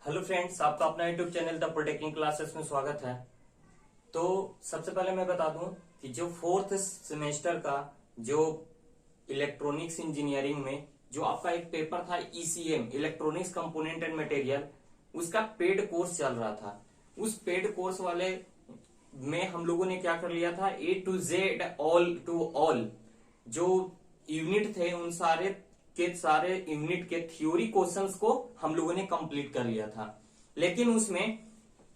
Hello friends, आपका अपना YouTube channel the polytechnic classes में स्वागत है। तो सबसे पहले मैं बता दूं कि जो फोर्थ सेमेस्टर का जो इलेक्ट्रॉनिक्स इंजीनियरिंग में जो आपका एक पेपर था ECM electronics component and material, उसका पेड कोर्स चल रहा था। उस पेड कोर्स वाले में हम लोगों ने क्या कर लिया था, A to Z all to all जो यूनिट थे उन सारे यूनिट के थ्योरी क्वेश्चंस को हम लोगों ने कंप्लीट कर लिया था। लेकिन उसमें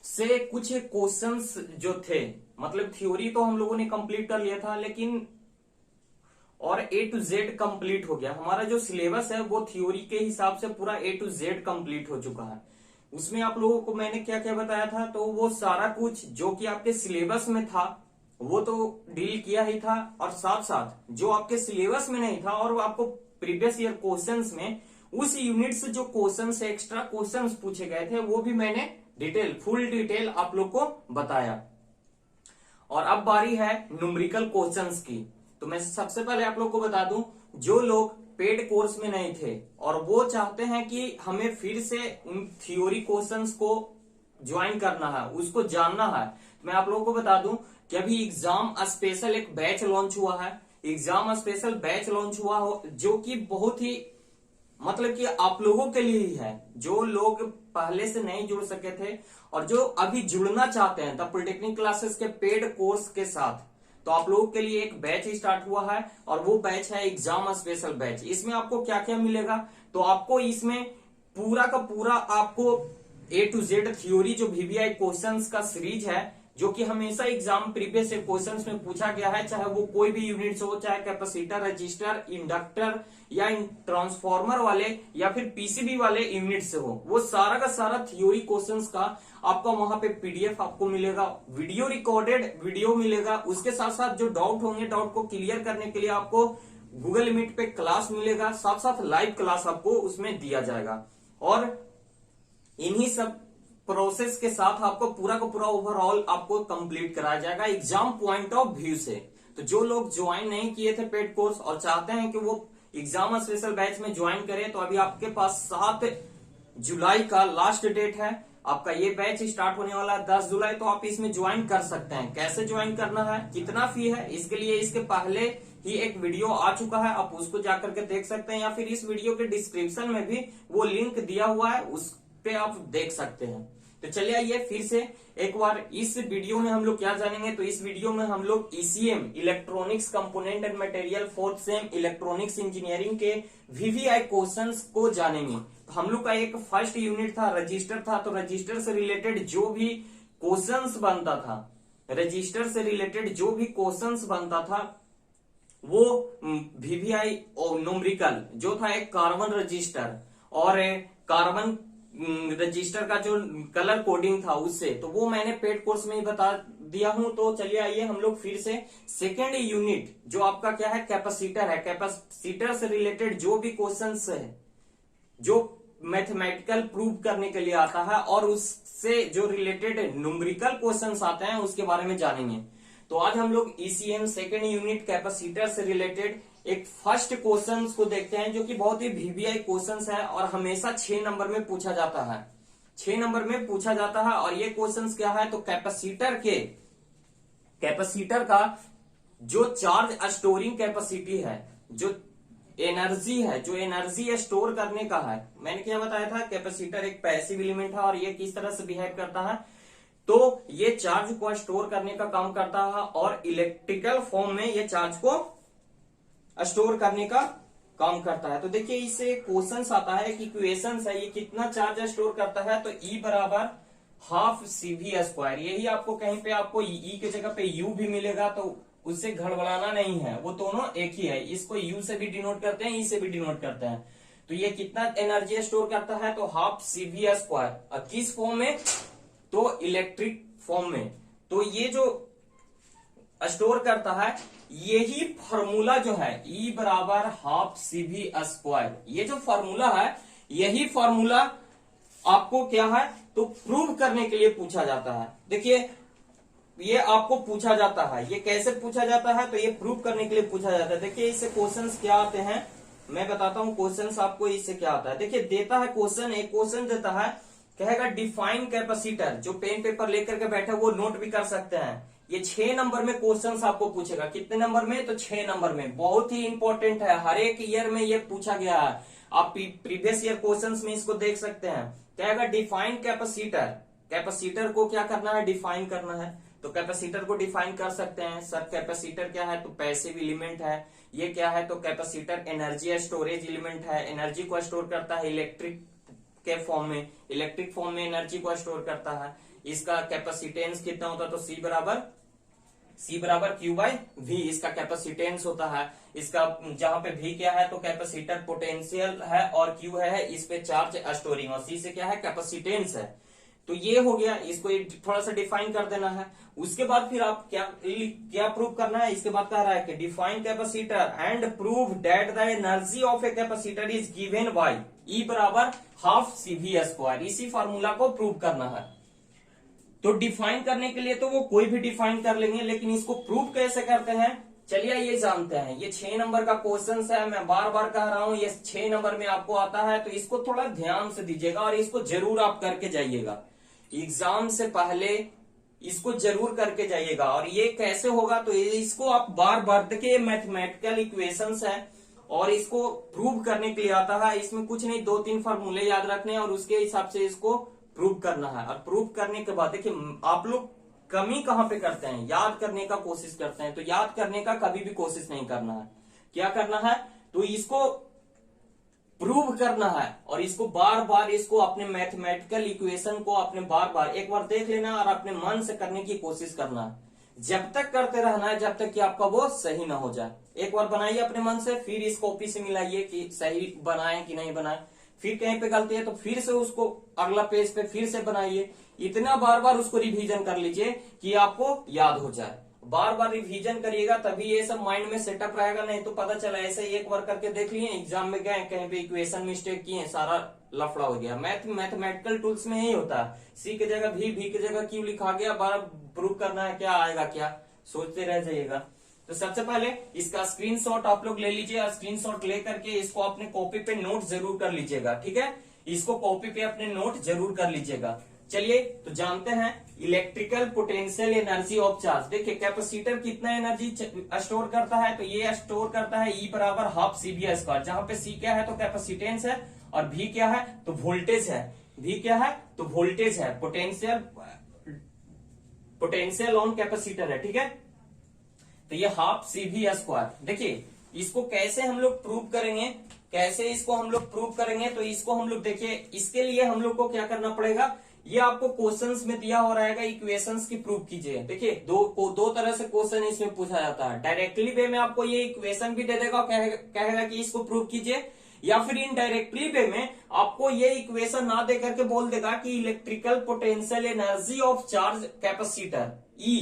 से कुछ क्वेश्चंस जो थे, मतलब थ्योरी तो हम लोगों ने कंप्लीट कर लिया था, लेकिन और ए टू जेड कंप्लीट हो गया। हमारा जो सिलेबस है वो थ्योरी के हिसाब से पूरा ए टू जेड कंप्लीट हो चुका है। उसमें आप लोगों को मैंने क्या क्या बताया था, तो वो सारा कुछ जो कि आपके सिलेबस में था वो तो डील किया ही था, और साथ साथ जो आपके सिलेबस में नहीं था और आपको प्रीवियस ईयर क्वेश्चंस में उस यूनिट से जो क्वेश्चंस एक्स्ट्रा क्वेश्चंस पूछे गए थे वो भी मैंने फुल डिटेल आप लोग को बताया। और अब बारी है न्यूमेरिकल क्वेश्चंस की। तो मैं सबसे पहले आप लोग को बता दूं, जो लोग पेड कोर्स में नहीं थे और वो चाहते हैं कि हमें फिर से उन थ्योरी क्वेश्चंस को ज्वाइन करना है, उसको जानना है, तो मैं आप लोगों को बता दूं कि अभी एग्जाम स्पेशल एक बैच लॉन्च हुआ है। एग्जाम स्पेशल बैच लॉन्च हुआ हो जो कि बहुत ही मतलब कि आप लोगों के लिए ही है, जो लोग पहले से नहीं जुड़ सके थे और जो अभी जुड़ना चाहते हैं द पॉलिटेक्निक क्लासेस के पेड कोर्स के साथ। तो आप लोगों के लिए एक बैच स्टार्ट हुआ है और वो बैच है एग्जाम स्पेशल बैच। इसमें आपको क्या क्या मिलेगा, तो आपको इसमें पूरा का पूरा आपको ए टू जेड थ्योरी जो वीवीआई क्वेश्चंस का सीरीज है, जो कि हमेशा एग्जाम प्रीवियस क्वेश्चंस में पूछा गया है, चाहे वो कोई भी यूनिट्स हो, चाहे कैपेसिटर, रजिस्टर, इंडक्टर या ट्रांसफॉर्मर वाले या फिर पीसीबी वाले यूनिट से हो, वो सारा का सारा थ्योरी क्वेश्चंस का आपका वहां पे पीडीएफ आपको मिलेगा, वीडियो रिकॉर्डेड वीडियो मिलेगा। उसके साथ साथ जो डाउट होंगे, डाउट को क्लियर करने के लिए आपको गूगल मीट पे क्लास मिलेगा, साथ साथ लाइव क्लास आपको उसमें दिया जाएगा। और इन्हीं सब प्रोसेस के साथ आपको पूरा का पूरा ओवरऑल आपको कंप्लीट कराया जाएगा एग्जाम पॉइंट ऑफ व्यू से। तो जो लोग ज्वाइन नहीं किए थे पेड कोर्स और चाहते हैं कि वो एग्जाम स्पेशल बैच में ज्वाइन करें, तो अभी आपके पास 7 जुलाई का लास्ट डेट है। आपका ये बैच स्टार्ट होने वाला है 10 जुलाई, तो आप इसमें ज्वाइन कर सकते हैं। कैसे ज्वाइन करना है, कितना फी है, इसके लिए इसके पहले ही एक वीडियो आ चुका है, आप उसको जाकर के देख सकते हैं, या फिर इस वीडियो के डिस्क्रिप्शन में भी वो लिंक दिया हुआ है, उस पे आप देख सकते हैं। तो चलिए आइए फिर से एक बार इस वीडियो में हम लोग क्या जानेंगे, तो इस वीडियो में हम लोग ECM electronics component and material fourth same electronics engineering के वीवीआई क्वेश्चंस को जानेंगे। तो हम लोग का एक फर्स्ट यूनिट था रजिस्टर था, तो रजिस्टर से रिलेटेड जो भी क्वेश्चंस बनता था, रजिस्टर से रिलेटेड जो भी क्वेश्चंस बनता था वो वीवीआई और न्यूमेरिकल जो था, एक कार्बन रजिस्टर और कार्बन रजिस्टर का जो कलर कोडिंग था उससे, तो वो मैंने पेड कोर्स में ही बता दिया हूं। तो चलिए आइए हम लोग फिर से सेकेंड यूनिट जो आपका क्या है, कैपेसिटर है। कैपेसिटर से रिलेटेड जो भी क्वेश्चंस है, जो मैथमेटिकल प्रूव करने के लिए आता है और उससे जो रिलेटेड न्यूमेरिकल क्वेश्चंस आते हैं उसके बारे में जानेंगे। तो आज हम लोग ईसीएम सेकेंड यूनिट कैपेसिटर से रिलेटेड एक फर्स्ट क्वेश्चन को देखते हैं, जो कि बहुत ही वीवीआई क्वेश्चन है और हमेशा 6 नंबर में पूछा जाता है। 6 नंबर में पूछा जाता है। और ये क्वेश्चन क्या है, तो कैपेसिटर का जो चार्ज स्टोरिंग कैपेसिटी है, जो एनर्जी है, जो एनर्जी स्टोर करने का है, मैंने क्या बताया था, कैपेसिटर एक पैसिव एलिमेंट है और ये किस तरह से बिहेव करता है, तो ये चार्ज को स्टोर करने का काम करता है और इलेक्ट्रिकल फॉर्म में ये चार्ज को स्टोर करने का काम करता है। तो देखिए इससे क्वेश्चन आता है कि इक्वेशन है, ये कितना चार्ज स्टोर करता है, तो E बराबर हाफ CV²। यही आपको कहीं पे आपको E की जगह पे U भी मिलेगा, तो उससे गड़बड़ाना नहीं है, वो दोनों एक ही है। इसको U से भी डिनोट करते हैं, E से भी डिनोट करते हैं। तो ये कितना एनर्जी स्टोर करता है, तो हाफ CV²। किस फॉर्म में, तो इलेक्ट्रिक फॉर्म में। तो ये जो स्टोर करता है, यही फॉर्मूला जो है E बराबर हाफ CV², ये जो फॉर्मूला है, यही फॉर्मूला आपको क्या है, तो प्रूव करने के लिए पूछा जाता है। देखिए ये आपको पूछा जाता है, ये कैसे पूछा जाता है, तो ये प्रूव करने के लिए पूछा जाता है। देखिए इससे क्वेश्चंस क्या आते हैं, मैं बताता हूं क्वेश्चंस आपको इससे क्या आता है। देखिए देता है क्वेश्चन, एक क्वेश्चन देता है कहेगा डिफाइन कैपेसिटर। जो पेन पेपर लेकर के बैठे वो नोट भी कर सकते हैं। ये 6 नंबर में क्वेश्चंस आपको पूछेगा। कितने नंबर में? तो 6 नंबर में। बहुत ही इंपॉर्टेंट है, हर एक ईयर में ये पूछा गया है। आप प्रीवियस ईयर क्वेश्चंस में इसको देख सकते हैं। कहेगा डिफाइन कैपेसिटर। कैपेसिटर को क्या करना है? डिफाइन करना है। तो कैपेसिटर को डिफाइन कर सकते हैं। सर कैपेसिटर क्या है? तो पैसिव एलिमेंट है। ये क्या है? तो कैपेसिटर एनर्जी स्टोरेज एलिमेंट है। एनर्जी को स्टोर करता है इलेक्ट्रिक के फॉर्म में, इलेक्ट्रिक फॉर्म में एनर्जी को स्टोर करता है। इसका कैपेसिटेंस कितना होता है? तो C बराबर Q बाई V इसका कैपेसिटेंस होता है। इसका जहां पे V क्या है? तो कैपेसिटर पोटेंशियल है और Q है इस पे चार्ज स्टोरिंग, और C से क्या है? कैपेसिटेंस है। तो ये हो गया, इसको थोड़ा सा डिफाइन कर देना है। उसके बाद फिर आप क्या प्रूव करना है? इसके बाद कह रहा है कि define capacitor and prove that the energy of a capacitor is given by E बराबर हाफ CV²। इसी फार्मूला को प्रूव करना है। तो डिफाइन करने के लिए तो वो कोई भी डिफाइन कर लेंगे, लेकिन इसको प्रूव कैसे करते हैं चलिए ये जानते हैं। ये 6 नंबर का क्वेश्चन है, मैं बार बार कह रहा हूं, ये 6 नंबर में आपको आता है, तो इसको थोड़ा ध्यान से दीजिएगा और इसको जरूर आप करके जाइएगा। एग्जाम से पहले इसको जरूर करके जाइएगा। और ये कैसे होगा? तो इसको आप बार बार देखिए, मैथमेटिकल इक्वेशंस है और इसको प्रूव करने के लिए आता है। इसमें कुछ नहीं, 2-3 फार्मूले याद रखने हैं और उसके हिसाब से इसको प्रूव करना है। और प्रूव करने के बाद देखिए, आप लोग कमी कहां पे करते हैं? याद करने का कोशिश करते हैं। तो याद करने का कभी भी कोशिश नहीं करना है। क्या करना है? तो इसको प्रूव करना है और इसको बार बार इसको अपने मैथमेटिकल इक्वेशन को अपने बार बार एक बार देख लेना और अपने मन से करने की कोशिश करना है। जब तक करते रहना है जब तक कि आपका वो सही ना हो जाए। एक बार बनाइए अपने मन से, फिर इस कॉपी से मिलाइए कि सही बनाए कि नहीं बनाए। फिर कहीं पे गलती है तो फिर से उसको अगला पेज पे फिर से बनाइए। इतना बार बार उसको रिवीजन कर लीजिए कि आपको याद हो जाए। बार बार रिवीजन करिएगा तभी ये सब माइंड में सेटअप रहेगा। नहीं तो पता चला ऐसे ही एक बार करके देख लिए, एग्जाम में गए कहीं पे इक्वेशन मिस्टेक किए, सारा लफड़ा हो गया। मैथमेटिकल टूल्स में यही होता है। सी की जगह भी की जगह क्यों लिखा गया, बार प्रूव करना है, क्या आएगा क्या, सोचते रह जाइएगा। तो सबसे पहले इसका स्क्रीनशॉट आप लोग ले लीजिए और स्क्रीनशॉट लेकर के इसको अपने कॉपी पे नोट जरूर कर लीजिएगा। ठीक है, इसको कॉपी पे अपने नोट जरूर कर लीजिएगा। चलिए तो जानते हैं electrical potential energy of charge. देखिए कैपेसिटर कितना एनर्जी स्टोर करता है? तो ये स्टोर करता है E बराबर हाफ CV²। जहां पे C क्या है? तो कैपेसिटेंस है और V क्या है? तो वोल्टेज है। V क्या है? तो वोल्टेज है। पोटेंशियल ऑन कैपेसिटर है। ठीक है, तो ये हाफ CV²। देखिए इसको कैसे हम लोग प्रूव करेंगे, कैसे इसको हम लोग प्रूव करेंगे? तो इसको हम लोग देखिए, इसके लिए हम लोग को क्या करना पड़ेगा, ये आपको क्वेश्चंस में दिया हो रहेगा, इक्वेशंस की प्रूव कीजिए। देखिए दो तरह से क्वेश्चन इसमें पूछा जाता है। डायरेक्टली वे में आपको ये इक्वेशन भी दे देगा और कहेगा कि इसको प्रूव कीजिए, या फिर इनडायरेक्टली वे में आपको ये इक्वेशन ना दे करके बोल देगा कि electrical potential energy of charge capacitor E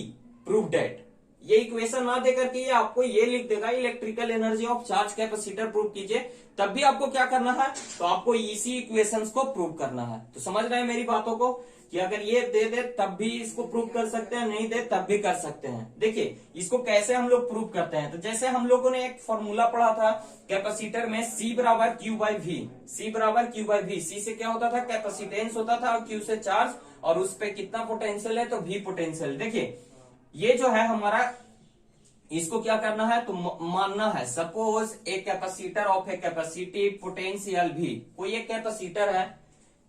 prove that. ये इक्वेशन ना देकर के ये आपको ये लिख देगा electrical energy of charge capacitor prove कीजिए। तब भी आपको क्या करना है? तो आपको इसी इक्वेशंस को प्रूव करना है। तो समझ रहे हैं मेरी बातों को कि अगर ये दे दे तब भी इसको प्रूव कर सकते हैं, नहीं दे तब भी कर सकते हैं। देखिए इसको कैसे हम लोग प्रूव करते हैं। तो जैसे हम लोगों ने एक फॉर्मूला पढ़ा था कैपेसिटर में, C बराबर Q बाई V। C बराबर Q बाई V। C से क्या होता था? कैपेसिटेंस होता था और Q से चार्ज, और उस पर कितना पोटेंशियल है? तो V पोटेंशियल। देखिए ये जो है हमारा, इसको क्या करना है? तो मानना है suppose a capacitor of a capacity potential भी। कोई एक कैपेसिटर है,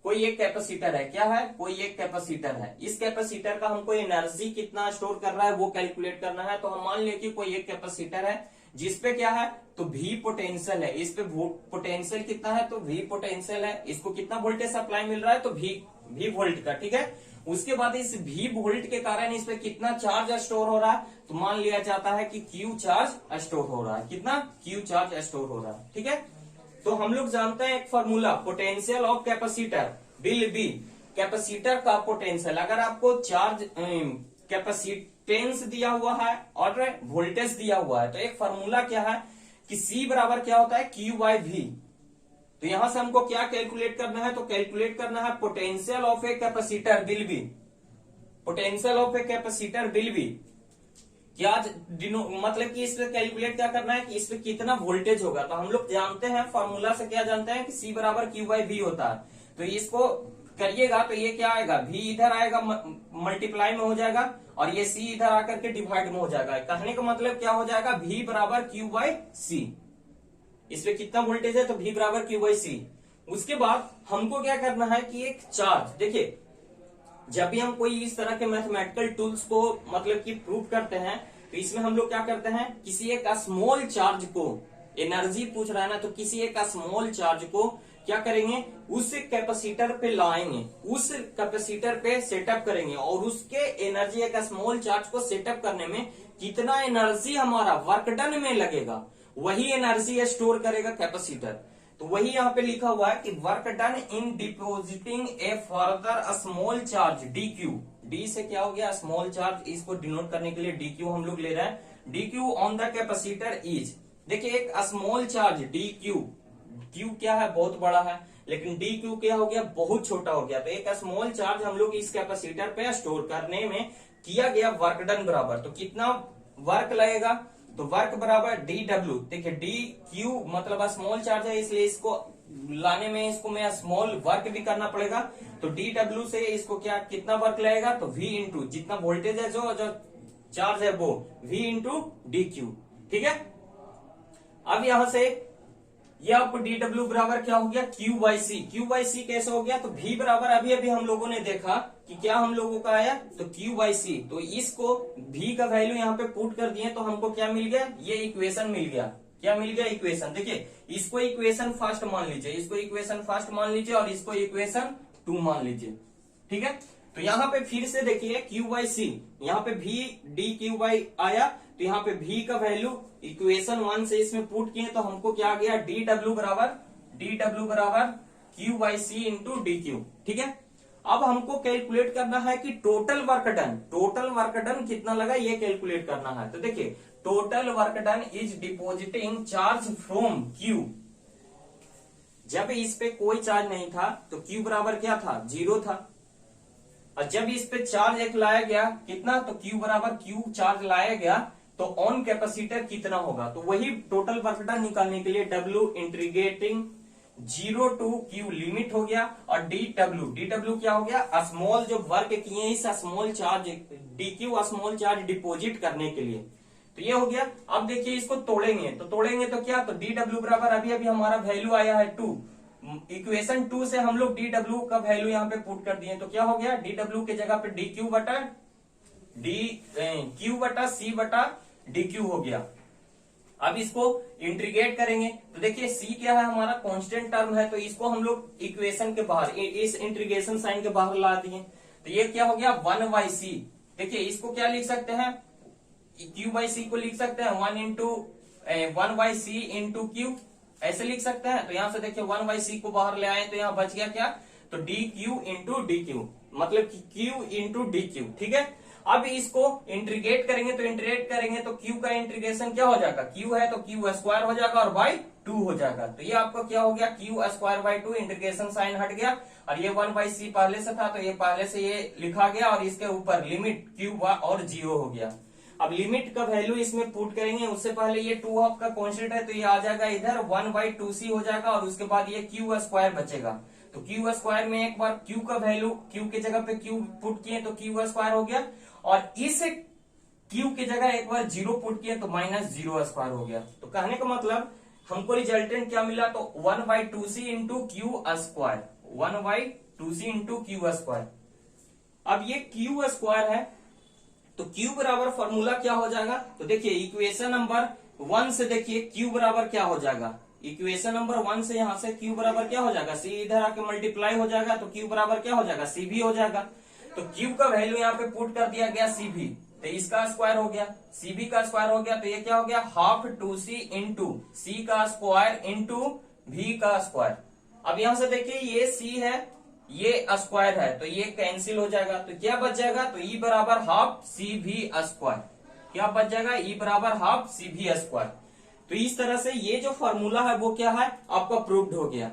कोई एक कैपेसिटर है, क्या है? कोई एक कैपेसिटर है। इस कैपेसिटर का हमको एनर्जी कितना स्टोर कर रहा है वो कैलकुलेट करना है। तो हम मान लें कि कोई एक कैपेसिटर है जिसपे क्या है? तो V पोटेंशियल है। इस पे पोटेंशियल कितना है? तो V पोटेंशियल है। इसको कितना वोल्टेज सप्लाई मिल रहा है? तो V वोल्ट का। ठीक है, उसके बाद इस V वोल्ट के कारण इस पे कितना चार्ज स्टोर हो रहा है? तो मान लिया जाता है कि Q चार्ज स्टोर हो रहा है। कितना? Q चार्ज स्टोर हो रहा है। ठीक है, तो हम लोग जानते हैं एक formula, potential of capacitor will be, capacitor का पोटेंशियल, अगर आपको चार्ज कैपेसिटेंस दिया हुआ है और वोल्टेज दिया हुआ है, तो एक फॉर्मूला क्या है कि C बराबर क्या होता है? Q by V। तो यहां से हमको क्या कैलकुलेट करना है? तो कैलकुलेट करना है potential of a capacitor will be, potential of a capacitor will be क्या, मतलब कि इस पे कैलकुलेट क्या करना है कि इस पे कितना वोल्टेज होगा। तो हम लोग जानते हैं फॉर्मूला से, क्या जानते हैं कि C बराबर Q बाई V होता है। तो इसको करिएगा तो ये क्या आएगा, v इधर आएगा मल्टीप्लाई में हो जाएगा और ये c इधर आकर के डिवाइड में हो जाएगा। कहने का मतलब क्या हो जाएगा, v बराबर q बाई सी। इसमें कितना वोल्टेज है तो v बराबर q बाई सी। उसके बाद हमको क्या करना है कि एक चार्ज, देखिए जब भी हम कोई इस तरह के मैथमेटिकल टूल्स को मतलब कि प्रूव करते हैं तो इसमें हम लोग क्या करते हैं, किसी एक स्मॉल चार्ज को, एनर्जी पूछ रहा है ना, तो किसी एक स्मॉल चार्ज को क्या करेंगे, उस कैपेसिटर पे लाएंगे, उस कैपेसिटर पे सेटअप करेंगे और उसके एनर्जी, एक स्मॉल चार्ज को सेटअप करने में कितना एनर्जी हमारा वर्क डन में लगेगा, वही एनर्जी स्टोर करेगा कैपेसिटर। तो वही यहाँ पे लिखा हुआ है कि work done in depositing A further small charge D Q. D से क्या हो गया, स्मॉल चार्ज, इसको डिनोट करने के लिए डी क्यू हम लोग ले रहे हैं। D Q on the capacitor is, देखिए एक small charge D Q, Q क्या है बहुत बड़ा है, लेकिन डी क्यू क्या हो गया, बहुत छोटा हो गया। तो एक स्मॉल चार्ज हम लोग इस कैपेसिटर पे स्टोर करने में किया गया वर्क डन बराबर, तो कितना वर्क लगेगा, तो वर्क बराबर डी डब्ल्यू। देखिए डी क्यू मतलब स्मॉल चार्ज है, इसलिए इसको लाने में इसको मैं स्मॉल वर्क भी करना पड़ेगा, तो डी डब्ल्यू से इसको क्या कितना वर्क लगेगा, तो वी इंटू जितना वोल्टेज है, जो चार्ज है वो वी इंटू डी क्यू। ठीक है, अब यहां से ये आपको डी डब्ल्यू बराबर क्या हो गया, Q by C. Q by C कैसे हो गया, तो v बराबर अभी अभी हम लोगों ने देखा कि क्या हम लोगों का आया, तो क्यू बाई सी। तो इसको v का वैल्यू यहाँ पे पुट कर दिए तो हमको क्या मिल गया, ये इक्वेशन मिल गया। क्या मिल गया, इक्वेशन। देखिए इसको इक्वेशन फर्स्ट मान लीजिए, इसको इक्वेशन फर्स्ट मान लीजिए और इसको इक्वेशन 2 मान लीजिए। ठीक है, तो यहाँ पे फिर से देखिए क्यू बाई सी, यहाँ पे v डी क्यू बाई आया, तो यहाँ पे v का वैल्यू इक्वेशन 1 से इसमें पुट किए तो हमको क्या आ गया, डी डब्ल्यू बराबर Q by C into D Q. ठीक है, अब हमको कैलकुलेट करना है कि टोटल वर्क डन कितना लगा, ये कैलकुलेट करना है। तो देखिए total work done is depositing charge from Q. जब इस पे कोई चार्ज नहीं था तो क्यू बराबर क्या था, 0 था, और जब इस पे चार्ज एक लाया गया कितना, तो क्यू बराबर क्यू चार्ज लाया गया तो ऑन कैपेसिटर कितना होगा, तो वही टोटल वर्क डन निकालने के लिए W integrating 0 to Q limit हो गया, और डी डब्ल्यू क्या हो गया, स्मॉल जो वर्क किए इस small charge D Q small charge deposit करने के लिए, तो ये हो गया। अब देखिए इसको तोड़ेंगे तो क्या, तो डी डब्ल्यू बराबर अभी अभी हमारा वैल्यू आया है 2, इक्वेशन 2 से हम लोग डी डब्ल्यू का वैल्यू यहाँ पे पुट कर दिए, तो क्या हो गया, डी डब्ल्यू के जगह पे डी क्यू बटा सी बटा डी क्यू हो गया। अब इसको इंटीग्रेट करेंगे तो देखिए सी क्या है, हमारा कांस्टेंट टर्म है, तो इसको हम लोग इक्वेशन के बाहर, इस इंटीग्रेशन साइन के बाहर ला दिए, तो ये क्या हो गया 1 बाई सी। देखिए इसको क्या लिख सकते हैं, क्यू बाई सी को लिख सकते हैं 1 बाई सी इंटू क्यू, ऐसे लिख सकते हैं। तो यहां से देखिए 1 बाई सी को बाहर ले आए तो यहाँ बच गया क्या, तो D Q into D Q, मतलब कि क्यू इंटू डी क्यू। ठीक है, अब इसको इंटीग्रेट करेंगे तो क्यू का इंटीग्रेशन क्या हो जाएगा, क्यू है तो क्यू स्क्वायर हो जाएगा और बाई 2 हो जाएगा, तो ये आपको क्या हो गया, Q square by 2, integration sign हट गया, और ये 1 बाई सी पहले से था तो ये पहले से ये लिखा गया, और इसके ऊपर लिमिट क्यू और 0 हो गया। अब लिमिट का वैल्यू इसमें पुट करेंगे, उससे पहले ये 2 आपका कांस्टेंट है तो ये आ जाएगा इधर 1 बाई 2c हो जाएगा, और उसके बाद ये क्यू स्क्वायर बचेगा, तो क्यू स्क्वायर में एक बार क्यू का वैल्यू, क्यू के जगह पे क्यू पुट किए तो क्यू स्क्वायर हो गया, और इस क्यू की जगह एक बार 0 पुट किए तो -0 स्क्वायर हो गया। तो कहने का मतलब हमको रिजल्टेंट क्या मिला, तो 1 by 2c into Q square, 1 by 2c into Q square. अब ये क्यू स्क्वायर है तो क्यू बराबर फॉर्मूला क्या हो जाएगा, तो देखिए इक्वेशन नंबर 1 से देखिए क्यू बराबर क्या हो जाएगा, इक्वेशन नंबर 1 से यहां से क्यू बराबर क्या हो जाएगा, सी इधर आके मल्टीप्लाई हो जाएगा तो क्यू बराबर क्या हो जाएगा, सी भी हो जाएगा। तो क्यू का वैल्यू यहाँ पे पुट कर दिया गया सी भी, तो इसका स्क्वायर हो गया, सी बी का स्क्वायर हो गया, तो ये क्या हो गया, हाफ 2c इंटू सी का स्क्वायर इंटू भी का स्क्वायर। अब यहां से देखिए ये सी है ये स्क्वायर है तो ये कैंसिल हो जाएगा, तो क्या बच जाएगा, तो ई बराबर हाफ सी भी स्क्वायर, क्या बच जाएगा, ई बराबर हाफ सी भी स्क्वायर। तो इस तरह से ये जो फॉर्मूला है वो क्या है, आपका प्रूव्ड हो गया।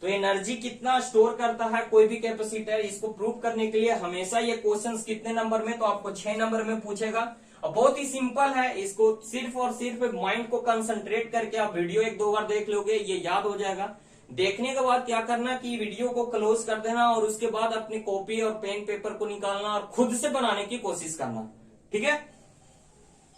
तो एनर्जी कितना स्टोर करता है कोई भी कैपेसिटर, इसको प्रूव करने के लिए हमेशा ये क्वेश्चंस कितने नंबर में, तो आपको 6 नंबर में पूछेगा, और बहुत ही सिंपल है, इसको सिर्फ और सिर्फ माइंड को कंसंट्रेट करके आप वीडियो 1-2 बार देख लोगे ये याद हो जाएगा। देखने के बाद क्या करना कि वीडियो को क्लोज कर देना और उसके बाद अपनी कॉपी और पेन पेपर को निकालना और खुद से बनाने की कोशिश करना। ठीक है,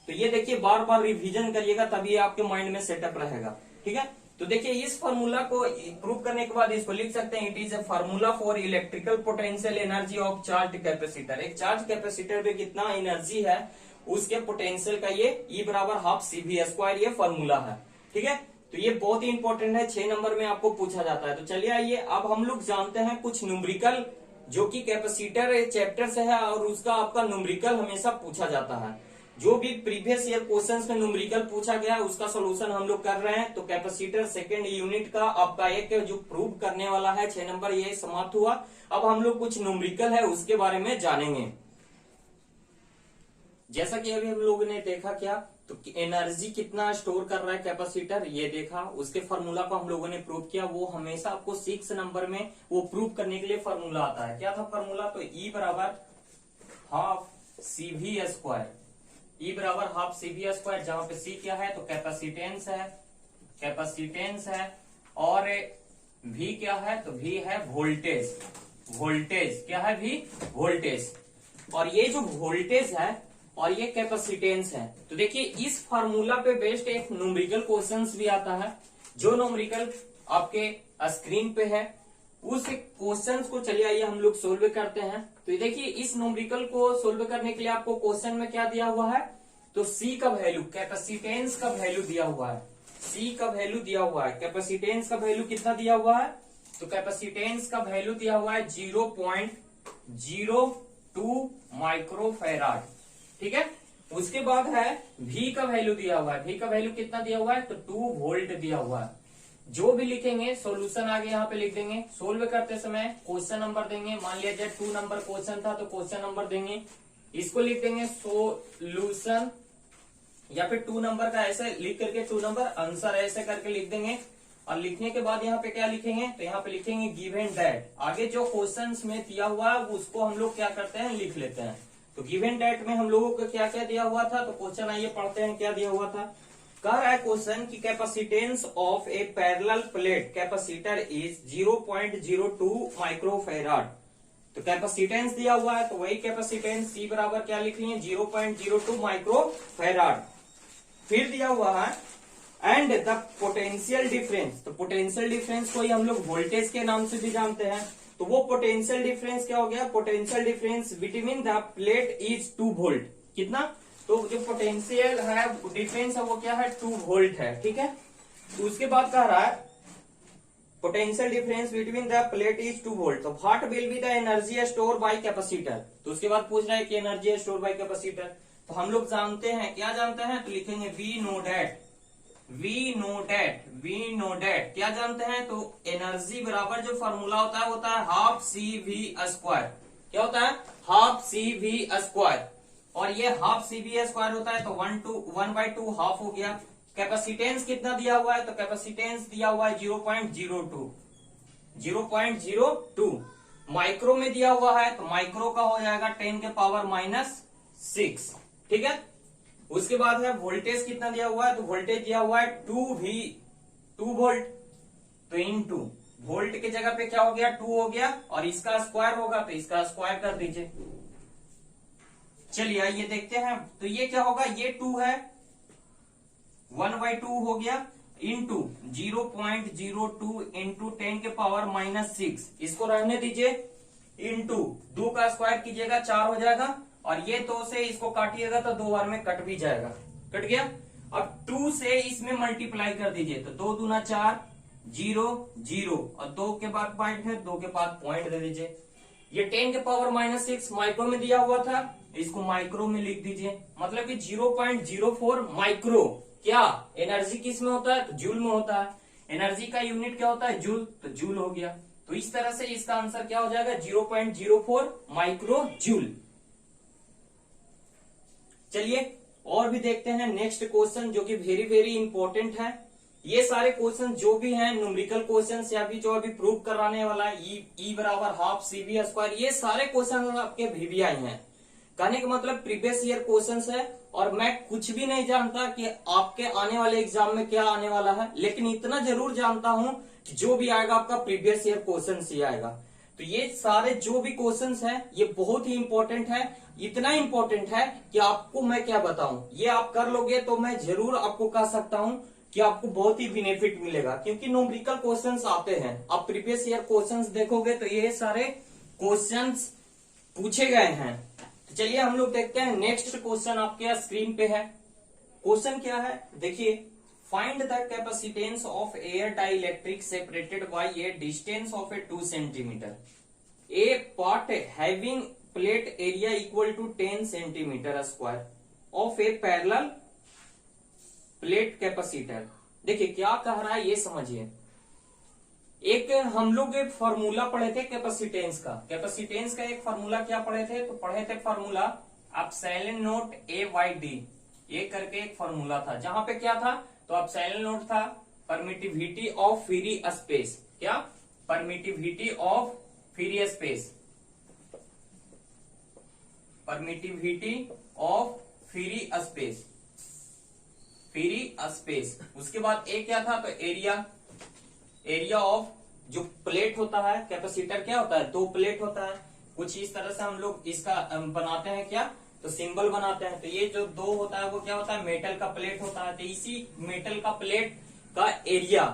तो ये देखिए बार बार रिवीजन करिएगा तभी आपके माइंड में सेटअप रहेगा। ठीक है, तो देखिए इस फार्मूला को प्रूव करने के बाद इसको लिख सकते हैं, it is a formula for electrical potential energy of charge capacitor. एक चार्ज कैपेसिटर में कितना एनर्जी है उसके पोटेंशियल का ये E बराबर हाफ CV², ये फार्मूला है। ठीक है, तो ये बहुत ही इंपॉर्टेंट है, 6 नंबर में आपको पूछा जाता है। तो चलिए आइए अब हम लोग जानते हैं कुछ न्यूमेरिकल जो कि कैपेसिटर चैप्टर से है और उसका आपका न्यूमेरिकल हमेशा पूछा जाता है। जो भी प्रीवियस ईयर क्वेश्चंस में न्यूमेरिकल पूछा गया है उसका सोल्यूशन हम लोग कर रहे हैं। तो कैपेसिटर सेकंड यूनिट का आपका एक जो प्रूव करने वाला है 6 नंबर, ये समाप्त हुआ। अब हम लोग कुछ न्यूमेरिकल है उसके बारे में जानेंगे। जैसा कि अभी हम लोगों ने देखा क्या, तो एनर्जी कितना स्टोर कर रहा है कैपेसिटर, ये देखा। उसके फार्मूला को हम लोगों ने प्रूव किया। वो हमेशा आपको 6 नंबर में वो प्रूव करने के लिए फार्मूला आता है। क्या था फार्मूला, तो E बराबर हाफ CV²। E बराबर हाफ CV², जहां पे C क्या है तो कैपेसिटेंस है, कैपेसिटेंस है, और V क्या है तो V है वोल्टेज। वोल्टेज क्या है, V वोल्टेज। और ये जो वोल्टेज है और ये कैपेसिटेंस है। तो देखिए इस फार्मूला पे बेस्ड एक न्यूमेरिकल क्वेश्चंस भी आता है, जो न्यूमेरिकल आपके स्क्रीन पे है। उस क्वेश्चंस को चलिए आइए हम लोग सोल्व करते हैं। तो देखिए इस न्यूमेरिकल को सोल्व करने के लिए आपको क्वेश्चन में क्या दिया हुआ है, तो C का वैल्यू, कैपेसिटेंस का वैल्यू दिया हुआ है। C का वैल्यू दिया हुआ है। कैपेसिटेंस का वैल्यू कितना दिया हुआ है, तो कैपेसिटेंस का वैल्यू दिया हुआ है 0.02 माइक्रोफैराड। ठीक है, उसके बाद है V का वैल्यू दिया हुआ है। V का वैल्यू कितना दिया हुआ है, तो 2 वोल्ट दिया हुआ है। जो भी लिखेंगे सॉल्यूशन आगे यहाँ पे लिख देंगे। सोल्व करते समय क्वेश्चन नंबर देंगे। मान लिया जाए 2 नंबर क्वेश्चन था तो क्वेश्चन नंबर देंगे, इसको लिख देंगे सोल्यूशन, या फिर 2 नंबर का ऐसे लिख करके 2 नंबर आंसर ऐसे करके लिख देंगे। और लिखने के बाद यहाँ पे क्या लिखेंगे, तो यहाँ पे लिखेंगे गिवन दैट। आगे जो क्वेश्चन में दिया हुआ है उसको हम लोग क्या करते हैं, लिख लेते हैं। तो गिवन दैट में हम लोगों को क्या क्या दिया हुआ था, तो क्वेश्चन आइए पढ़ते हैं क्या दिया हुआ था। कह रहा है क्वेश्चन की capacitance of a parallel plate capacitor is 0.02 microfarad. तो कैपेसिटेंस दिया हुआ है तो वही कैपेसिटेंस C बराबर क्या लिख लिए 0.02 माइक्रोफैराड। फिर दिया हुआ है एंड द पोटेंशियल डिफरेंस। तो पोटेंशियल डिफरेंस को ही हम लोग वोल्टेज के नाम से भी जानते हैं। तो वो पोटेंशियल डिफरेंस क्या हो गया, potential difference between the plate is 2 volt. कितना, तो जो पोटेंशियल है डिफरेंस है वो क्या है, 2 वोल्ट है। ठीक है, तो उसके बाद कह रहा है potential difference between the plate is 2 volt. तो what will be the energy store by capacitor. तो उसके बाद पूछ रहा है कि एनर्जी स्टोर बाय कैपेसिटर। तो हम लोग जानते हैं, क्या जानते हैं, तो लिखेंगे we know that. We know that क्या जानते हैं, तो एनर्जी बराबर जो फॉर्मूला होता है हाफ CV²। क्या होता है, हाफ CV²। और ये हाफ CV² होता है तो 1/2 हाफ हो गया। कैपेसिटेंस कितना दिया हुआ है, तो कैपेसिटेंस दिया हुआ है 0.02 माइक्रो में दिया हुआ है। तो माइक्रो का हो जाएगा 10⁻⁻⁶। ठीक है, उसके बाद है वोल्टेज कितना दिया हुआ है, तो वोल्टेज दिया हुआ है 2 वोल्ट। तो इनटू वोल्ट की जगह पे क्या हो गया, 2 हो गया, और इसका स्क्वायर होगा तो इसका स्क्वायर कर दीजिए। चलिए ये देखते हैं, तो ये क्या होगा, ये 2 है, 1/2 हो गया, इंटू 0.02 इंटू 10⁻⁻⁶। इसको रहने दीजिए, इंटू 2 का स्क्वायर कीजिएगा 4 हो जाएगा, और ये 2 से इसको काटिएगा तो 2 बार में कट भी जाएगा, कट गया। अब 2 से इसमें मल्टीप्लाई कर दीजिए तो 2 दूना 4, 0 0, और 2 के बाद पॉइंट है, 2 के बाद पॉइंट दे दीजिए। ये 10⁻⁻⁶ माइक्रो में दिया हुआ था, इसको माइक्रो में लिख दीजिए। मतलब कि 0.04 माइक्रो। क्या एनर्जी किस में होता है, तो जूल में होता है। एनर्जी का यूनिट क्या होता है, जूल, तो जूल हो गया। तो इस तरह से इसका आंसर क्या हो जाएगा, 0.04 माइक्रो जूल। चलिए और भी देखते हैं नेक्स्ट क्वेश्चन, जो कि वेरी वेरी इंपॉर्टेंट है। ये सारे क्वेश्चन जो भी हैं न्यूमेरिकल क्वेश्चन या भी जो अभी प्रूव कराने वाला है, ई बराबर हाफ CV², ये सारे क्वेश्चन आपके VVI हैं। कहने का मतलब प्रीवियस ईयर क्वेश्चंस है, और मैं कुछ भी नहीं जानता कि आपके आने वाले एग्जाम में क्या आने वाला है, लेकिन इतना जरूर जानता हूं कि जो भी आएगा आपका प्रीवियस ईयर क्वेश्चन ही आएगा। तो ये सारे जो भी क्वेश्चंस हैं ये बहुत ही इंपॉर्टेंट है, इतना इंपॉर्टेंट है कि आपको मैं क्या बताऊं, ये आप कर लोगे तो मैं जरूर आपको कह सकता हूं कि आपको बहुत ही बेनिफिट मिलेगा, क्योंकि न्यूमेरिकल क्वेश्चंस आते हैं। आप प्रीवियस ईयर क्वेश्चंस देखोगे तो ये सारे क्वेश्चंस पूछे गए हैं। तो चलिए हम लोग देखते हैं नेक्स्ट क्वेश्चन आपके स्क्रीन पे है। क्वेश्चन क्या है देखिए, find the capacitance of air dielectric separated by a distance of a 2 centimetre, a part having plate area equal to 10 centimetre square of a parallel plate capacitor. देखिए क्या कह रहा है ये समझिए। एक हम लोग एक फॉर्मूला पढ़े थे कैपेसिटेंस का। कैपेसिटेंस का एक फॉर्मूला क्या पढ़े थे, तो पढ़े थे formula epsilon naught A by D, ये करके एक फॉर्मूला था, जहां पे क्या था, तो एप्सिलॉन नॉट था परमिटिविटी ऑफ फ्री स्पेस। क्या? Permittivity of free space, permittivity of free space, free space. उसके बाद एक क्या था, तो एरिया, एरिया ऑफ जो प्लेट होता है, कैपेसिटर क्या होता है, 2 प्लेट होता है। कुछ इस तरह से हम लोग इसका बनाते हैं क्या, तो सिंबल बनाते हैं। तो ये जो 2 होता है वो क्या होता है, मेटल का प्लेट होता है। तो इसी मेटल का प्लेट का एरिया,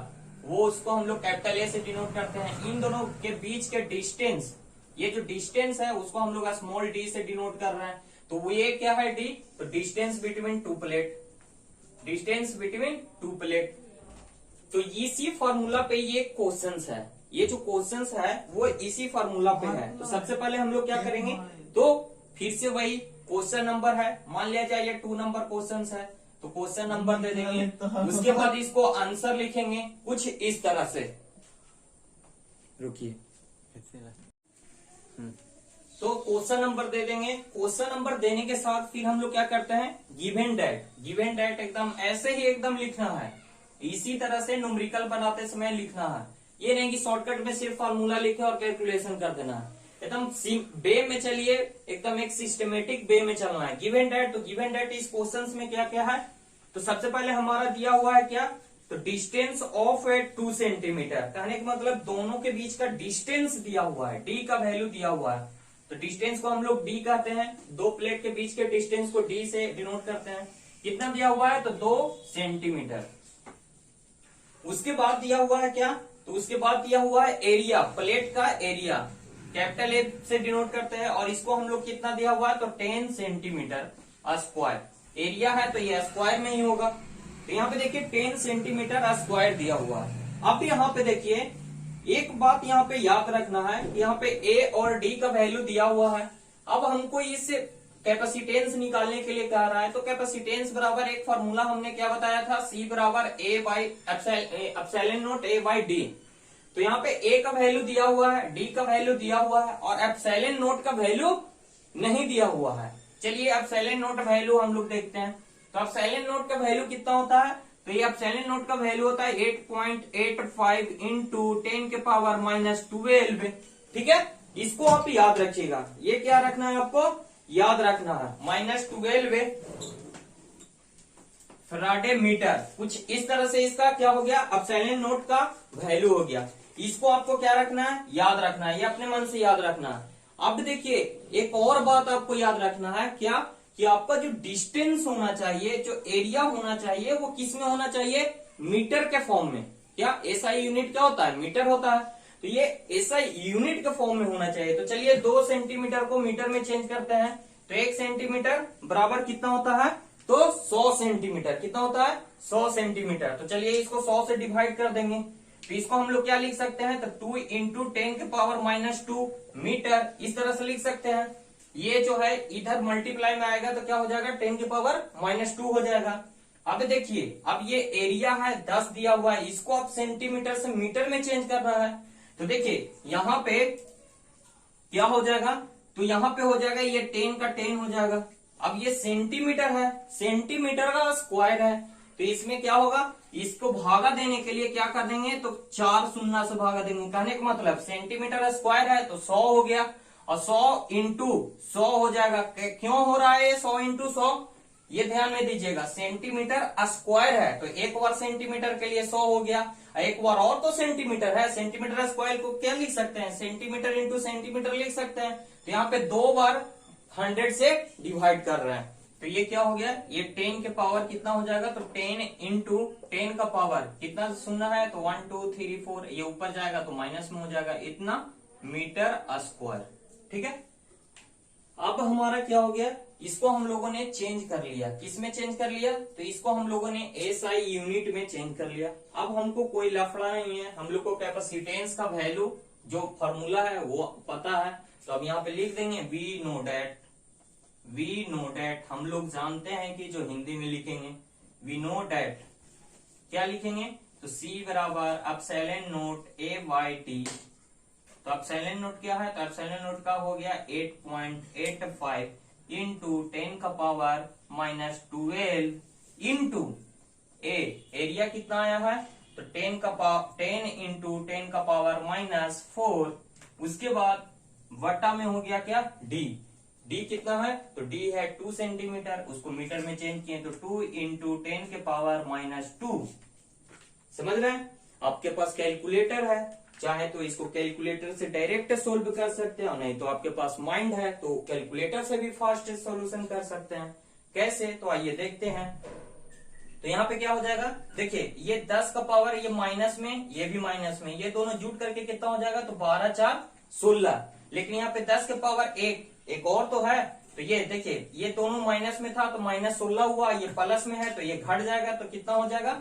वो उसको हम लोग कैपिटल ए से डिनोट करते हैं। इन दोनों के बीच के डिस्टेंस, ये जो डिस्टेंस है उसको हम लोग स्मॉल डी से डिनोट कर रहे हैं। तो वो ये क्या है, डी, तो distance between 2 plate, distance between 2 plate. तो इसी फॉर्मूला पे ये क्वेश्चंस है, ये जो क्वेश्चंस है वो इसी फॉर्मूला पे है। तो सबसे पहले हम लोग क्या करेंगे, तो फिर से वही क्वेश्चन नंबर है, मान लिया जाए ये 2 नंबर क्वेश्चन है, तो क्वेश्चन नंबर दे देंगे। उसके बाद इसको आंसर लिखेंगे कुछ इस तरह से। रुकिए, तो क्वेश्चन नंबर दे देंगे। क्वेश्चन नंबर देने के साथ फिर हम लोग क्या करते हैं, गिवन डेट, गिवन डेट एकदम ऐसे ही एकदम लिखना है। इसी तरह से न्यूमेरिकल बनाते समय लिखना है, ये नहीं कि शॉर्टकट में सिर्फ फार्मूला लिखे और कैलकुलेशन कर देना है। एकदम वे में चलिए, एकदम एक सिस्टमेटिक वे में चलना है। गिवन डेट, तो गिवन डेट इस क्वेश्चन में क्या क्या है, तो सबसे पहले हमारा दिया हुआ है क्या, तो डिस्टेंस ऑफ ए 2 सेंटीमीटर। कहने का मतलब दोनों के बीच का डिस्टेंस दिया हुआ है, डी का वैल्यू दिया हुआ है। तो डिस्टेंस को हम लोग डी कहते हैं, 2 प्लेट के बीच के डिस्टेंस को डी से डिनोट करते हैं। कितना दिया हुआ है, तो 2 सेंटीमीटर। उसके बाद दिया हुआ है क्या, तो उसके बाद दिया हुआ है एरिया, प्लेट का एरिया, कैपिटल ए से डिनोट करते हैं। और इसको हम लोग कितना दिया हुआ है, तो 10 सेंटीमीटर स्क्वायर। एरिया है तो ये स्क्वायर में ही होगा। तो यहाँ पे देखिए 10 सेंटीमीटर स्क्वायर दिया हुआ है। अब यहाँ पे देखिए एक बात यहाँ पे याद रखना है, यहाँ पे ए और डी का वैल्यू दिया हुआ है। अब हमको इस कैपेसिटेंस निकालने के लिए कह रहा है, तो कैपेसिटेंस बराबर एक फॉर्मूला हमने क्या बताया था, सी बराबर A by epsilon naught A by D. तो यहाँ पे ए का वैल्यू दिया हुआ है, डी का वैल्यू दिया हुआ है, और एप्सिलॉन नॉट का वैल्यू नहीं दिया हुआ है। चलिए एप्सिलॉन नॉट वैल्यू हम लोग देखते हैं। तो एप्सिलॉन नॉट का वैल्यू कितना होता है, तो ये एप्सिलॉन नॉट का वैल्यू होता है 8.85 इंटू 10 के पावर -12। ठीक है, इसको आप याद रखिएगा। ये क्या रखना है आपको, याद रखना है, -12 फैराडे मीटर। कुछ इस तरह से इसका क्या हो गया, एप्सिलॉन नॉट का वैल्यू हो गया। इसको आपको क्या रखना है, याद रखना है, ये अपने मन से याद रखना है। अब देखिए एक और बात आपको याद रखना है, क्या कि आपका जो डिस्टेंस होना चाहिए, जो एरिया होना चाहिए, वो किस में होना चाहिए, मीटर के फॉर्म में। क्या एसआई यूनिट क्या होता है, मीटर होता है। तो ये एसआई यूनिट के फॉर्म में होना चाहिए। तो चलिए 2 सेंटीमीटर को मीटर में चेंज करते हैं। तो 1 सेंटीमीटर बराबर कितना होता है, तो 100 सेंटीमीटर। कितना होता है, 100 सेंटीमीटर। तो चलिए इसको 100 से डिवाइड कर देंगे। तो इसको हम लोग क्या लिख सकते हैं, तो 2 इंटू 10 के पावर -2 मीटर, इस तरह से लिख सकते हैं। ये जो है इधर मल्टीप्लाई में आएगा तो क्या हो जाएगा, 10 के पावर -2 हो जाएगा। अब देखिए, अब ये एरिया है 10 दिया हुआ है, इसको आप सेंटीमीटर से मीटर में चेंज करना है। तो देखिए यहाँ पे क्या हो जाएगा, तो यहाँ पे हो जाएगा ये 10 का 10 हो जाएगा। अब ये सेंटीमीटर है, सेंटीमीटर का स्क्वायर है, तो इसमें क्या होगा, इसको भागा देने के लिए क्या कर देंगे, तो 4 शून्य से भागा देंगे। कहने का मतलब सेंटीमीटर स्क्वायर है तो 100 हो गया, और 100 इंटू 100 हो जाएगा। क्यों हो रहा है 100 इंटू 100, ये ध्यान में दीजिएगा, सेंटीमीटर स्क्वायर है तो एक बार सेंटीमीटर के लिए 100 हो गया। एक बार और तो सेंटीमीटर है, सेंटीमीटर स्क्वायर को क्या लिख सकते हैं, सेंटीमीटर इंटू सेंटीमीटर लिख सकते हैं। तो यहाँ पे 2 बार 100 से डिवाइड कर रहे हैं, तो ये क्या हो गया, ये 10 के पावर कितना हो जाएगा, तो 10 इंटू 10 का पावर कितना सुनना है, तो 1 2 3 4, ये ऊपर जाएगा तो माइनस में हो जाएगा, इतना मीटर स्क्वायर। ठीक है, अब हमारा क्या हो गया, इसको हम लोगों ने चेंज कर लिया, किस में चेंज कर लिया, तो इसको हम लोगों ने एसआई यूनिट में चेंज कर लिया। अब हमको कोई लफड़ा नहीं है, हम लोग को कैपेसिटेंस का वैल्यू जो फॉर्मूला है वो पता है, तो अब यहाँ पे लिख देंगे वी नो डेट, हम लोग जानते हैं कि जो हिंदी में लिखेंगे वी नो डेट, क्या लिखेंगे, तो सी बराबर epsilon note A by T. तो एप्सिलॉन नोट क्या है, तो एप्सिलॉन नोट का हो गया 8.85 इंटू 10 का पावर माइनस 12 इंटू एरिया कितना आया है, तो 10 इंटू 10 का पावर माइनस 4, उसके बाद वटा में हो गया क्या, डी कितना है, तो डी है 2 सेंटीमीटर, उसको मीटर में चेंज किए तो 2 इंटू 10 के पावर माइनस 2। समझ रहे हैं, आपके पास कैलकुलेटर है, चाहे तो इसको कैलकुलेटर से डायरेक्ट सोल्व कर सकते हैं, नहीं तो आपके पास माइंड है तो कैलकुलेटर से भी फास्ट सॉल्यूशन कर सकते हैं। कैसे, तो आइए देखते हैं। तो यहाँ पे क्या हो जाएगा, देखिए ये 10 का पावर, ये माइनस में, ये भी माइनस में, ये दोनों जुट करके कितना हो जाएगा, तो 12 4 16। लेकिन यहाँ पे 10 के पावर एक और तो है, तो ये देखिए ये दोनों माइनस में था तो माइनस 16 हुआ, ये प्लस में है तो ये घट जाएगा, तो कितना हो जाएगा,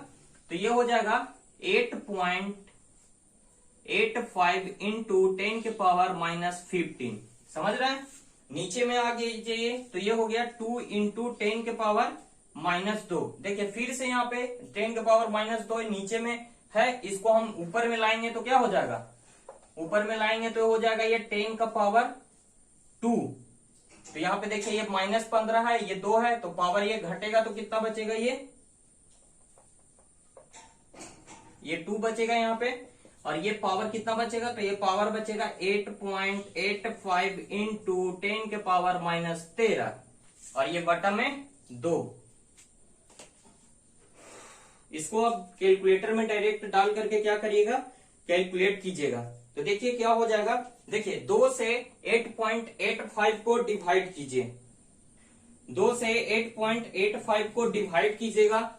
तो ये हो जाएगा 8.85 इंटू 10 के पावर माइनस 15। समझ रहे हैं, नीचे में आगे जाइए तो ये हो गया 2 इंटू 10 के पावर माइनस 2। देखिए फिर से यहाँ पे 10 के पावर माइनस 2 नीचे में है, इसको हम ऊपर में लाएंगे तो क्या हो जाएगा, ऊपर में लाएंगे तो हो जाएगा ये 10 का पावर 2। तो यहाँ पे देखिए ये माइनस 15 है, ये 2 है, तो पावर ये घटेगा तो कितना बचेगा, ये 2 बचेगा यहाँ पे, और ये पावर कितना बचेगा, तो ये पावर बचेगा 8.85 इंटू 10 के पावर माइनस 13, और ये बटा में 2। इसको अब कैलकुलेटर में डायरेक्ट डाल करके क्या करिएगा, कैलकुलेट कीजिएगा। तो देखिए क्या हो जाएगा, देखिए 2 से 8.85 को डिवाइड कीजिए, 2 से 8.85 को डिवाइड कीजिएगा,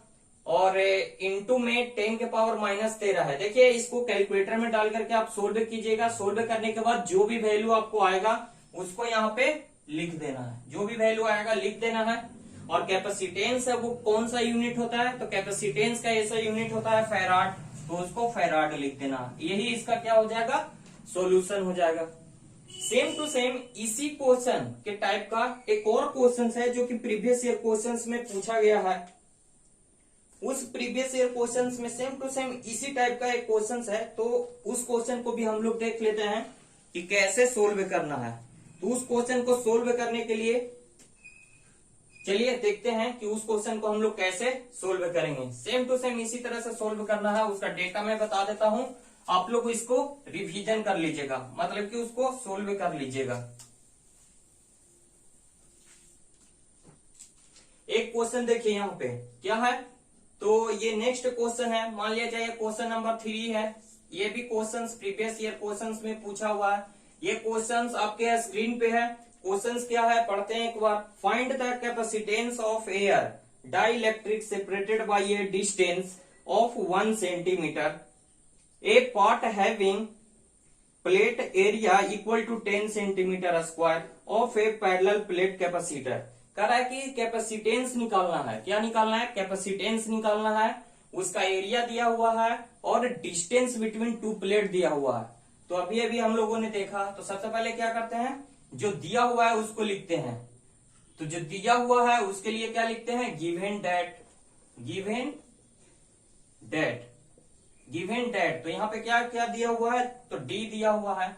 और इंटू में 10 के पावर माइनस 13 है। देखिए इसको कैलकुलेटर में डाल करके आप सोल्व कीजिएगा, सोल्व करने के बाद जो भी वैल्यू आपको आएगा उसको यहाँ पे लिख देना है, जो भी वैल्यू आएगा लिख देना है। और कैपेसिटेंस है वो कौन सा यूनिट होता है, तो कैपेसिटेंस का ऐसा यूनिट होता है फैराड, तो उसको फैराड लिख देना, यही इसका क्या हो जाएगा, सॉल्यूशन हो जाएगा। सेम टू सेम इसी क्वेश्चन के टाइप का एक और क्वेश्चन है जो कि प्रीवियस ईयर क्वेश्चंस में पूछा गया है। उस प्रीवियस ईयर क्वेश्चंस में सेम टू सेम इसी टाइप का एक क्वेश्चन है, तो उस क्वेश्चन को भी हम लोग देख लेते हैं कि कैसे सोल्व करना है। तो उस क्वेश्चन को सोल्व करने के लिए चलिए देखते हैं कि उस क्वेश्चन को हम लोग कैसे सोल्व करेंगे। सेम टू सेम इसी तरह से सोल्व करना है, उसका डेटा मैं बता देता हूं, आप लोग इसको रिवीजन कर लीजिएगा, मतलब कि उसको सोल्व कर लीजिएगा। एक क्वेश्चन देखिए यहाँ पे क्या है, तो ये नेक्स्ट क्वेश्चन है, मान लिया जाए क्वेश्चन नंबर 3 है। ये भी क्वेश्चंस प्रीवियस ईयर क्वेश्चंस में पूछा हुआ है। ये क्वेश्चंस आपके स्क्रीन पे है। क्वेश्चंस क्या है पढ़ते हैं एक बार। Find the capacitance of air dielectric separated by a distance of 1 centimetre, a part having plate area equal to 10 centimetre square of a parallel plate capacitor. कह रहा है कि कैपेसिटेंस निकालना है। क्या निकालना है? कैपेसिटेंस निकालना है। उसका एरिया दिया हुआ है और डिस्टेंस बिटवीन 2 प्लेट दिया हुआ है। तो अभी अभी हम लोगों ने देखा, तो सबसे पहले क्या करते हैं, जो दिया हुआ है उसको लिखते हैं। तो जो दिया हुआ है उसके लिए क्या लिखते हैं, given that, given that, given that. तो यहाँ पे क्या क्या दिया हुआ है, तो डी दिया हुआ है।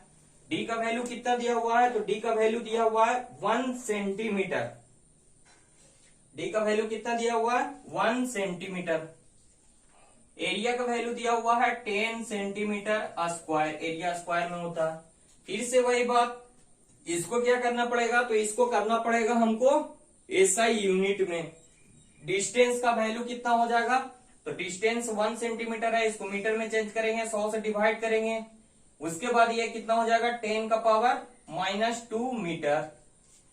डी का वैल्यू कितना दिया हुआ है, तो डी का वैल्यू दिया हुआ है 1 सेंटीमीटर। डी का वैल्यू कितना दिया हुआ है, 1 सेंटीमीटर। एरिया का वैल्यू दिया हुआ है 10 सेंटीमीटर स्क्वायर, एरिया स्क्वायर में होता है। फिर से वही बात, इसको क्या करना पड़ेगा, तो इसको करना पड़ेगा हमको एसआई यूनिट में। डिस्टेंस का वैल्यू कितना हो जाएगा, तो डिस्टेंस 1 सेंटीमीटर है, इसको मीटर में चेंज करेंगे, 100 से डिवाइड करेंगे, उसके बाद ये कितना हो जाएगा 10 का पावर -2 मीटर।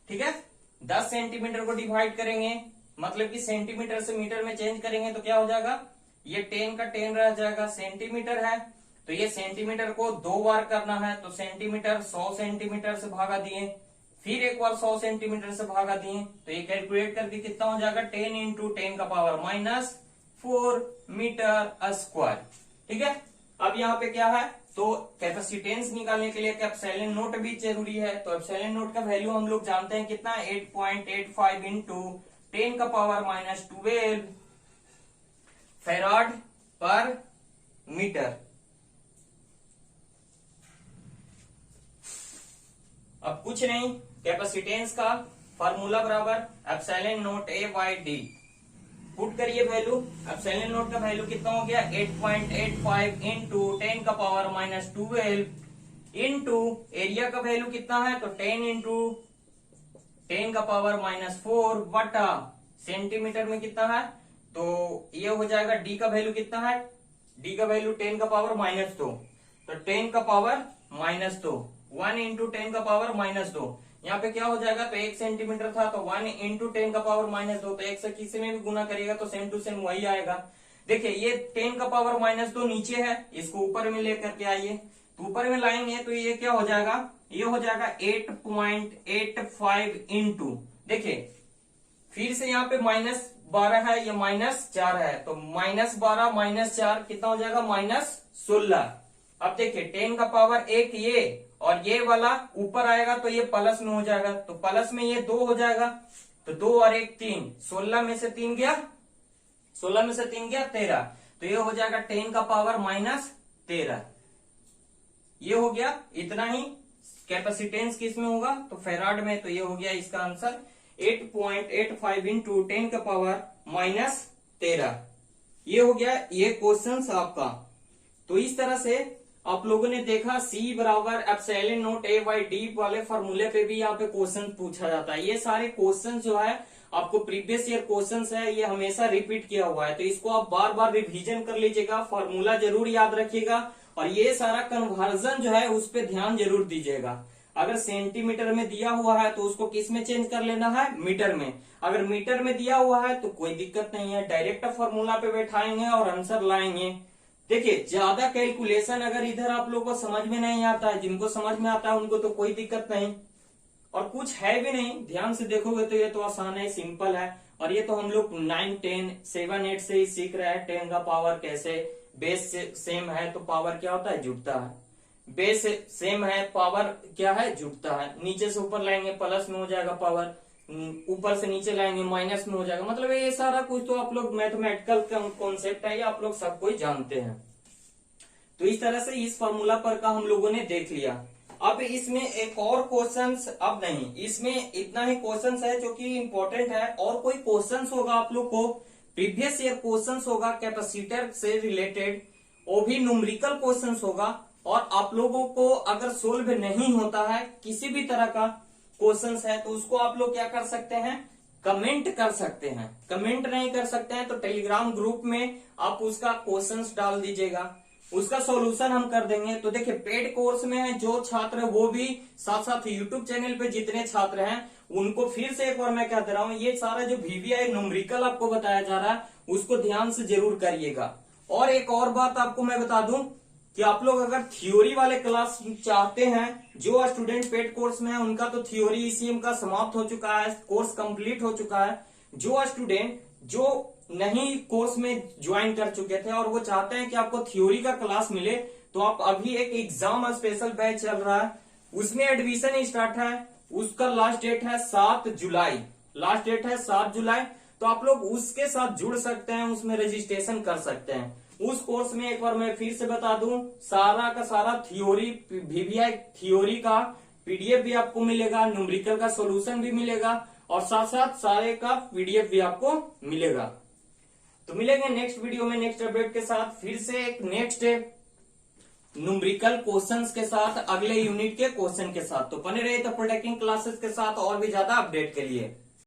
ठीक है, 10 सेंटीमीटर को डिवाइड करेंगे, मतलब कि सेंटीमीटर से मीटर में चेंज करेंगे तो क्या हो जाएगा, ये 10 का 10 रह जाएगा, सेंटीमीटर है तो ये सेंटीमीटर को 2 बार करना है, तो सेंटीमीटर 100 सेंटीमीटर से भागा दिए, फिर एक बार 100 सेंटीमीटर से भागा दिए, तो ये कैलकुलेट करके कितना हो जाएगा 10 इंटू 10 का पावर -4 मीटर स्क्वायर। ठीक है, अब यहाँ पे क्या है, तो कैपेसिटेंस निकालने के लिए एप्सिलॉन नोट भी जरूरी है, तो एप्सिलॉन नोट का वैल्यू हम लोग जानते हैं कितना, 8.85 इंटू 10 का पावर -12 फैराड पर मीटर। अब कुछ नहीं, कैपेसिटेंस का फार्मूला बराबर epsilon note A by D, put करिए वैल्यू, एप्सिलॉन नोट का वैल्यू कितना हो गया 8.85 इंटू 10 का पावर -12 इंटू एरिया का वैल्यू कितना है, तो 10 इंटू 10 का पावर -4 बटा सेंटीमीटर में कितना है, तो ये हो जाएगा डी का वैल्यू कितना है, डी का वैल्यू 10 का पावर -2, तो 10 का पावर -2 1 इंटू 10 का पावर -2, यहाँ पे क्या हो जाएगा, तो 1 सेंटीमीटर था तो 1 इंटू 10 का पावर -2, तो 1 से किसी में भी गुना करिएगा तो सेम टू सेम वही आएगा। देखिए ये 10 का पावर -2 नीचे है, इसको ऊपर में लेकर के आइए, तो ऊपर में लाएंगे तो ये क्या हो जाएगा, ये हो जाएगा 8.85 इंटू, देखिए फिर से यहाँ पे -12 है, ये -4 है, तो -12 -4 कितना हो जाएगा -16। अब देखिए 10 का पावर 1 ये और ये वाला ऊपर आएगा तो ये प्लस में हो जाएगा, तो प्लस में ये 2 हो जाएगा, तो 2 और 1 3, 16 में से 3 गया, 16 में से 3 गया 13, तो ये हो जाएगा 10 का पावर -13। ये हो गया इतना ही। कैपेसिटेंस किस में होगा, तो फैराड में, तो ये हो गया इसका आंसर 8.85 इंटू 10 का पावर -13। ये हो गया ये क्वेश्चन आपका। तो इस तरह से आप लोगों ने देखा C बराबर epsilon note A by D वाले फॉर्मूले पे भी यहाँ पे क्वेश्चन पूछा जाता है। ये सारे क्वेश्चन जो है आपको प्रीवियस ईयर क्वेश्चंस है, ये हमेशा रिपीट किया हुआ है, तो इसको आप बार बार रिवीजन कर लीजिएगा, फॉर्मूला जरूर याद रखिएगा और ये सारा कन्वर्जन जो है उस पर ध्यान जरूर दीजिएगा। अगर सेंटीमीटर में दिया हुआ है तो उसको किस में चेंज कर लेना है, मीटर में। अगर मीटर में दिया हुआ है तो कोई दिक्कत नहीं है, डायरेक्ट फॉर्मूला पे बैठाएंगे और आंसर लाएंगे। देखिए ज्यादा कैलकुलेशन अगर इधर आप लोगों को समझ में नहीं आता है, जिनको समझ में आता है उनको तो कोई दिक्कत नहीं, और कुछ है भी नहीं, ध्यान से देखोगे तो ये तो आसान है, सिंपल है। और ये तो हम लोग 9, 10, 7, 8 से ही सीख रहे हैं 10 का पावर कैसे, बेस सेम है तो पावर क्या होता है, जुड़ता है, बेस सेम है पावर क्या है, जुड़ता है, नीचे से ऊपर लाएंगे प्लस में हो जाएगा पावर, ऊपर से नीचे लाएंगे माइनस में हो जाएगा, मतलब ये सारा कुछ तो आप लोग मैथमेटिकल कॉन्सेप्ट है, ये आप लोग सब कोई जानते हैं। तो इस तरह से इस फॉर्मूला पर का हम लोगों ने देख लिया। अब इसमें एक और क्वेश्चंस, अब नहीं, इसमें इतना ही क्वेश्चंस है जो कि इम्पोर्टेंट है, और कोई क्वेश्चंस होगा आप लोग को प्रीवियस ईयर क्वेश्चंस होगा कैपेसिटर से रिलेटेड, वो भी न्यूमेरिकल क्वेश्चंस होगा, और आप लोगों को अगर सोल्व नहीं होता है किसी भी तरह का क्वेश्चंस है तो उसको आप लोग क्या कर सकते हैं, कमेंट कर सकते हैं। कमेंट नहीं कर सकते हैं तो टेलीग्राम ग्रुप में आप उसका क्वेश्चंस डाल दीजिएगा, उसका सॉल्यूशन हम कर देंगे। तो देखिए पेड कोर्स में है जो छात्र है वो भी, साथ साथ यूट्यूब चैनल पे जितने छात्र हैं उनको फिर से एक बार मैं कह दे रहा हूँ, ये सारा जो VVI न्यूमेरिकल आपको बताया जा रहा है उसको ध्यान से जरूर करिएगा। और एक और बात आपको मैं बता दूं कि आप लोग अगर थ्योरी वाले क्लास चाहते हैं, जो स्टूडेंट पेड कोर्स में है उनका तो थ्योरी ECM का समाप्त हो चुका है, कोर्स कंप्लीट हो चुका है। जो स्टूडेंट जो नहीं कोर्स में ज्वाइन कर चुके थे और वो चाहते हैं कि आपको थ्योरी का क्लास मिले, तो आप अभी एक एग्जाम स्पेशल बैच चल रहा है, उसमें एडमिशन स्टार्ट है, उसका लास्ट डेट है 7 जुलाई, लास्ट डेट है 7 जुलाई। तो आप लोग उसके साथ जुड़ सकते हैं, उसमें रजिस्ट्रेशन कर सकते हैं। उस कोर्स में एक बार मैं फिर से बता दूं, सारा का सारा थ्योरी, VVI थ्योरी का PDF भी आपको मिलेगा, न्यूमेरिकल का सॉल्यूशन भी मिलेगा, और साथ साथ सारे का PDF भी आपको मिलेगा। तो मिलेंगे नेक्स्ट वीडियो में नेक्स्ट अपडेट के साथ, फिर से एक नेक्स्ट न्यूमेरिकल क्वेश्चंस के साथ, अगले यूनिट के क्वेश्चन के साथ। तो बने रहिए तो पॉलिटेक्निक क्लासेस के साथ और भी ज्यादा अपडेट के लिए।